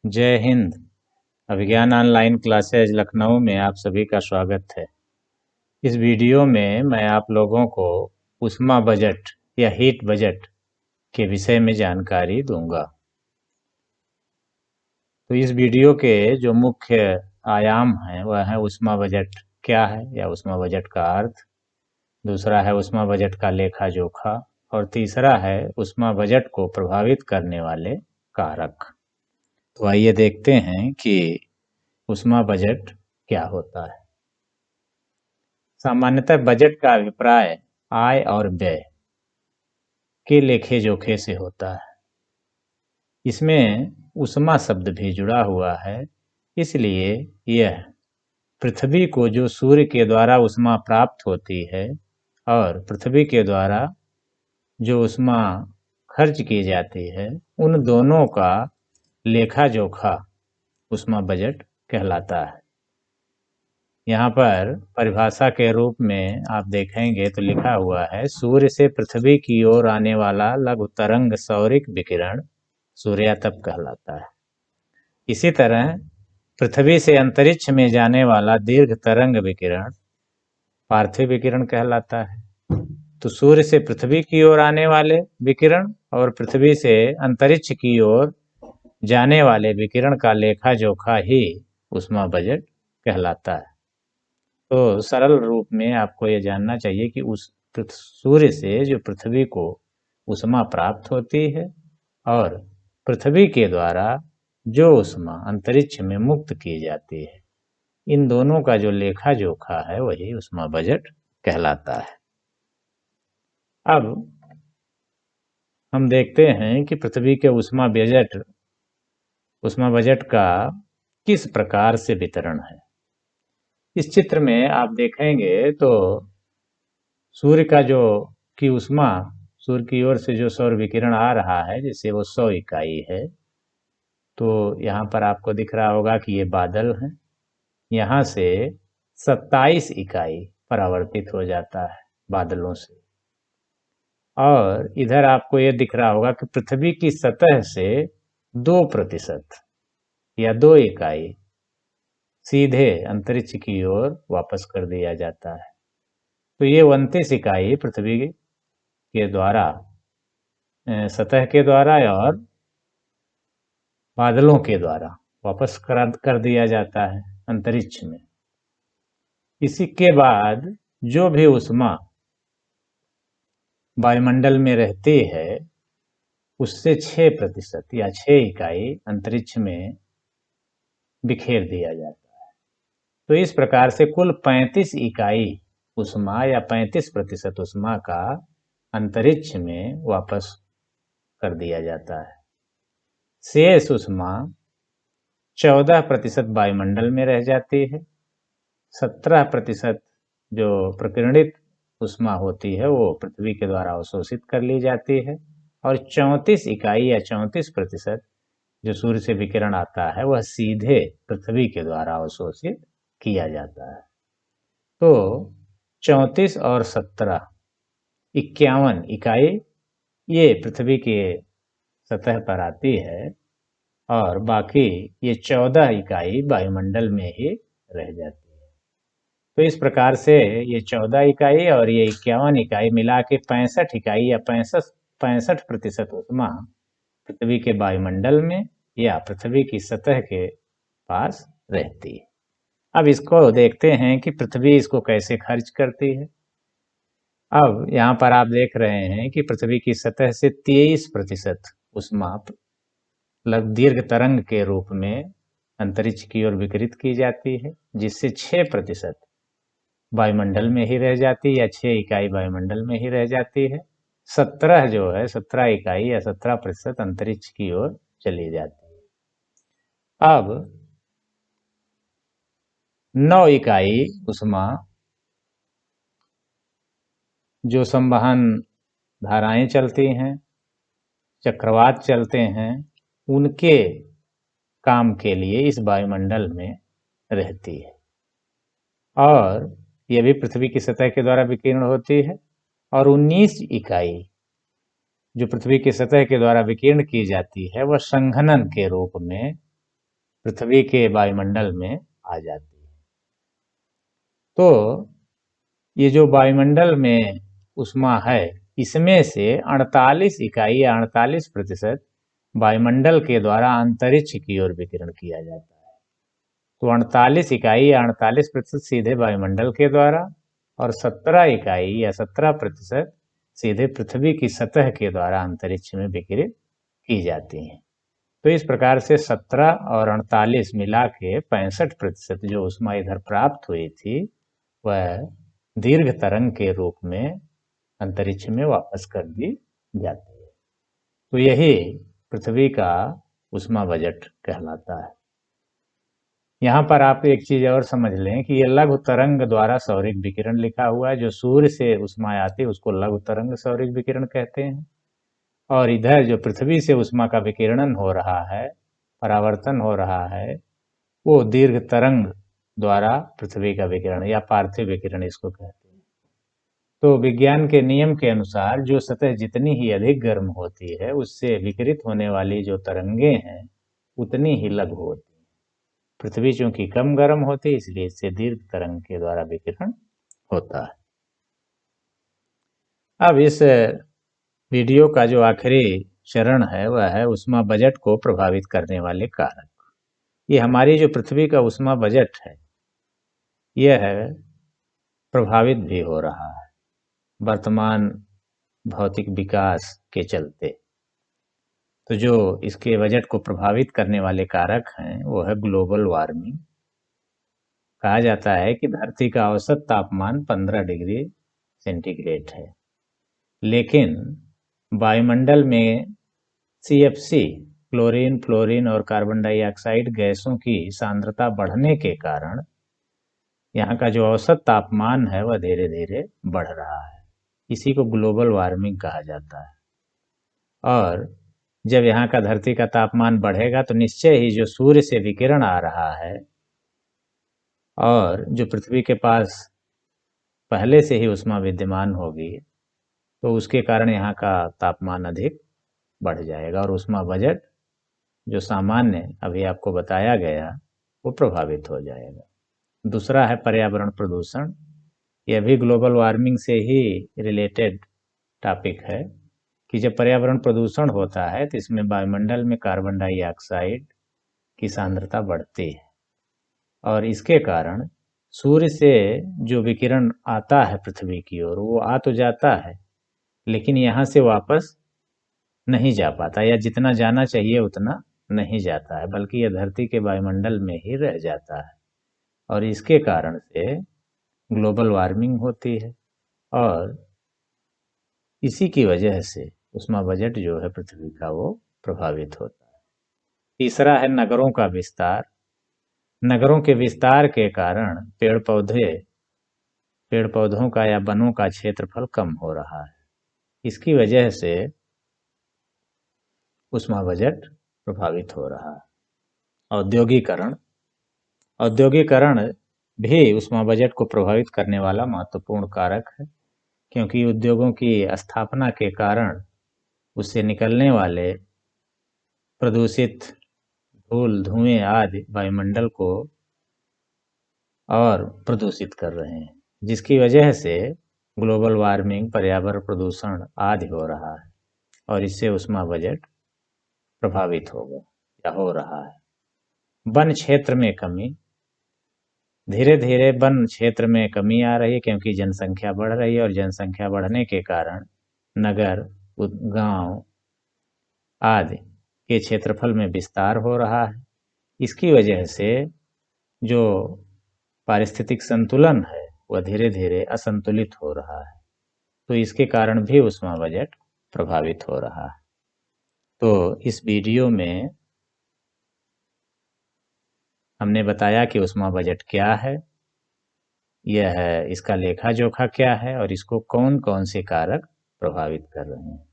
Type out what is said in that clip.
जय हिंद। अभिज्ञान online classes Lucknow में आप सभी का स्वागत है। इस वीडियो में मैं आप लोगों को ऊष्मा बजट या हीट बजट के विषय में जानकारी दूंगा। तो इस वीडियो के जो मुख्य आयाम हैं वह है ऊष्मा बजट क्या है या ऊष्मा बजट का अर्थ, दूसरा है ऊष्मा बजट का लेखा जोखा और तीसरा है ऊष्मा बजट को प्रभावित करने वाले कारक। तो आइए देखते हैं कि ऊष्मा बजट क्या होता है। सामान्यतः बजट का अभिप्राय आय और व्यय के लेखे जोखे से होता है। इसमें ऊष्मा शब्द भी जुड़ा हुआ है, इसलिए यह पृथ्वी को जो सूर्य के द्वारा ऊष्मा प्राप्त होती है और पृथ्वी के द्वारा जो ऊष्मा खर्च की जाती है, उन दोनों का लेखा जोखा ऊष्मा बजट कहलाता है। यहाँ पर परिभाषा के रूप में आप देखेंगे तो लिखा हुआ है, सूर्य से पृथ्वी की ओर आने वाला लघु तरंग सौरिक विकिरण सूर्यातप कहलाता है। इसी तरह पृथ्वी से अंतरिक्ष में जाने वाला दीर्घ तरंग विकिरण पार्थिव विकिरण कहलाता है। तो सूर्य से पृथ्वी की ओर आने वाले विकिरण और पृथ्वी से अंतरिक्ष की ओर जाने वाले विकिरण का लेखा जोखा ही ऊष्मा बजट कहलाता है। तो सरल रूप में आपको ये जानना चाहिए कि उस सूर्य से जो पृथ्वी को ऊष्मा प्राप्त होती है और पृथ्वी के द्वारा जो ऊष्मा अंतरिक्ष में मुक्त की जाती है, इन दोनों का जो लेखा जोखा है वही ऊष्मा बजट कहलाता है। अब हम देखते हैं कि पृथ्वी के ऊष्मा बजट का किस प्रकार से वितरण है। इस चित्र में आप देखेंगे तो सूर्य का जो की ऊष्मा सूर्य की ओर से जो सौर विकिरण आ रहा है, जिससे वो 100 इकाई है। तो यहाँ पर आपको दिख रहा होगा कि ये बादल हैं। यहाँ से 27 इकाई परावर्तित हो जाता है बादलों से। और इधर आपको ये दिख रहा होगा कि पृथ्वी की सतह से 2% या 2 इकाई सीधे अंतरिक्ष की ओर वापस कर दिया जाता है। तो ये 29 इकाई पृथ्वी के द्वारा सतह के द्वारा और बादलों के द्वारा वापस कर दिया जाता है अंतरिक्ष में। इसी के बाद जो भी ऊष्मा वायुमंडल में रहती है, उससे 6% या 6 इकाई अंतरिक्ष में बिखेर दिया जाता है। तो इस प्रकार से कुल 35 इकाई ऊष्मा या 35% ऊष्मा का अंतरिक्ष में वापस कर दिया जाता है। शेष ऊष्मा 14% वायुमंडल में रह जाती है। 17% जो प्रकीर्णित ऊष्मा होती है वो पृथ्वी के द्वारा अवशोषित कर ली जाती है और 34 इकाई या 34% जो सूर्य से विकिरण आता है वह सीधे पृथ्वी के द्वारा अवशोषित किया जाता है। तो 34 और 17 51 इकाई ये पृथ्वी के सतह पर आती है और बाकी ये 14 इकाई वायुमंडल में ही रह जाती है। तो इस प्रकार से ये 14 इकाई और ये 51 इकाई मिला के 65 इकाई या 65% ऊष्मा पृथ्वी के वायुमंडल में या पृथ्वी की सतह के पास रहती है। अब इसको देखते हैं कि पृथ्वी इसको कैसे खर्च करती है। अब यहाँ पर आप देख रहे हैं कि पृथ्वी की सतह से 23% ऊष्मा दीर्घ तरंग के रूप में अंतरिक्ष की ओर विकिरित की जाती है, जिससे 6% वायुमंडल में ही रह जाती है या 6 इकाई वायुमंडल में ही रह जाती है। 17 जो है 17 इकाई या 17% अंतरिक्ष की ओर चली जाती है। अब 9 इकाई ऊष्मा जो संवहन धाराएं चलती हैं, चक्रवात चलते हैं, उनके काम के लिए इस वायुमंडल में रहती है और यह भी पृथ्वी की सतह के द्वारा विकीर्ण होती है। और 19 इकाई जो पृथ्वी की सतह के द्वारा विकीर्ण की जाती है वह संघनन के रूप में पृथ्वी के वायुमंडल में आ जाती है। तो ये जो वायुमंडल में ऊष्मा है, इसमें से 48 इकाई या 48% वायुमंडल के द्वारा अंतरिक्ष की ओर विकिरण किया जाता है। तो 48 इकाई या 48% सीधे वायुमंडल के द्वारा और 17 इकाई या 17% सीधे पृथ्वी की सतह के द्वारा अंतरिक्ष में विकिरित की जाती हैं। तो इस प्रकार से 17 और 48 मिला के 65% जो ऊष्मा इधर प्राप्त हुई थी, वह दीर्घ तरंग के रूप में अंतरिक्ष में वापस कर दी जाती है। तो यही पृथ्वी का ऊष्मा बजट कहलाता है। यहाँ पर आप एक चीज और समझ लें कि ये लघु तरंग द्वारा सौरिक विकिरण लिखा हुआ है। जो सूर्य से ऊष्मा आती है उसको लघु तरंग सौरिक विकिरण कहते हैं, और इधर जो पृथ्वी से ऊष्मा का विकिरणन हो रहा है, परावर्तन हो रहा है, वो दीर्घ तरंग द्वारा पृथ्वी का विकिरण या पार्थिव विकिरण इसको कहते हैं। तो विज्ञान के नियम के अनुसार जो सतह जितनी ही अधिक गर्म होती है, उससे विकिरित होने वाली जो तरंगे हैं उतनी ही लघु होती है। पृथ्वी चूंकि कम गर्म होती है, इसलिए इससे दीर्घ तरंग के द्वारा विकिरण होता है। अब इस वीडियो का जो आखिरी चरण है वह है ऊष्मा बजट को प्रभावित करने वाले कारक। ये हमारी जो पृथ्वी का ऊष्मा बजट है, यह प्रभावित भी हो रहा है वर्तमान भौतिक विकास के चलते। तो जो इसके बजट को प्रभावित करने वाले कारक हैं वो है ग्लोबल वार्मिंग। कहा जाता है कि धरती का औसत तापमान 15 डिग्री सेंटीग्रेड है, लेकिन वायुमंडल में CFC क्लोरीन, फ्लोरीन और कार्बन डाइऑक्साइड गैसों की सांद्रता बढ़ने के कारण यहाँ का जो औसत तापमान है वह धीरे धीरे बढ़ रहा है। इसी को ग्लोबल वार्मिंग कहा जाता है। और जब यहाँ का धरती का तापमान बढ़ेगा तो निश्चय ही जो सूर्य से विकिरण आ रहा है और जो पृथ्वी के पास पहले से ही ऊष्मा विद्यमान होगी, तो उसके कारण यहाँ का तापमान अधिक बढ़ जाएगा और ऊष्मा बजट जो सामान्य अभी आपको बताया गया वो प्रभावित हो जाएगा। दूसरा है पर्यावरण प्रदूषण। यह भी ग्लोबल वार्मिंग से ही रिलेटेड टॉपिक है कि जब पर्यावरण प्रदूषण होता है तो इसमें वायुमंडल में कार्बन डाइऑक्साइड की सांद्रता बढ़ती है और इसके कारण सूर्य से जो विकिरण आता है पृथ्वी की ओर वो आ तो जाता है, लेकिन यहाँ से वापस नहीं जा पाता, या जितना जाना चाहिए उतना नहीं जाता है, बल्कि यह धरती के वायुमंडल में ही रह जाता है। और इसके कारण से ग्लोबल वार्मिंग होती है और इसी की वजह से ऊष्मा बजट जो है पृथ्वी का वो प्रभावित होता है। तीसरा है नगरों का विस्तार। नगरों के विस्तार के कारण पेड़ पौधों का या वनों का क्षेत्रफल कम हो रहा है। इसकी वजह से ऊष्मा बजट प्रभावित हो रहा है। औद्योगिकरण भी ऊष्मा बजट को प्रभावित करने वाला महत्वपूर्ण कारक है, क्योंकि उद्योगों की स्थापना के कारण उससे निकलने वाले प्रदूषित धूल, धुएं आदि वायुमंडल को और प्रदूषित कर रहे हैं, जिसकी वजह से ग्लोबल वार्मिंग, पर्यावरण प्रदूषण आदि हो रहा है और इससे ऊष्मा बजट प्रभावित होगा या हो रहा है। वन क्षेत्र में कमी, धीरे धीरे वन क्षेत्र में कमी आ रही है क्योंकि जनसंख्या बढ़ रही है और जनसंख्या बढ़ने के कारण नगर, गांव आदि के क्षेत्रफल में विस्तार हो रहा है। इसकी वजह से जो पारिस्थितिक संतुलन है वह धीरे धीरे असंतुलित हो रहा है, तो इसके कारण भी ऊष्मा बजट प्रभावित हो रहा है। तो इस वीडियो में हमने बताया कि ऊष्मा बजट क्या है, यह है इसका लेखा जोखा क्या है और इसको कौन कौन से कारक प्रभावित कर रहे हैं।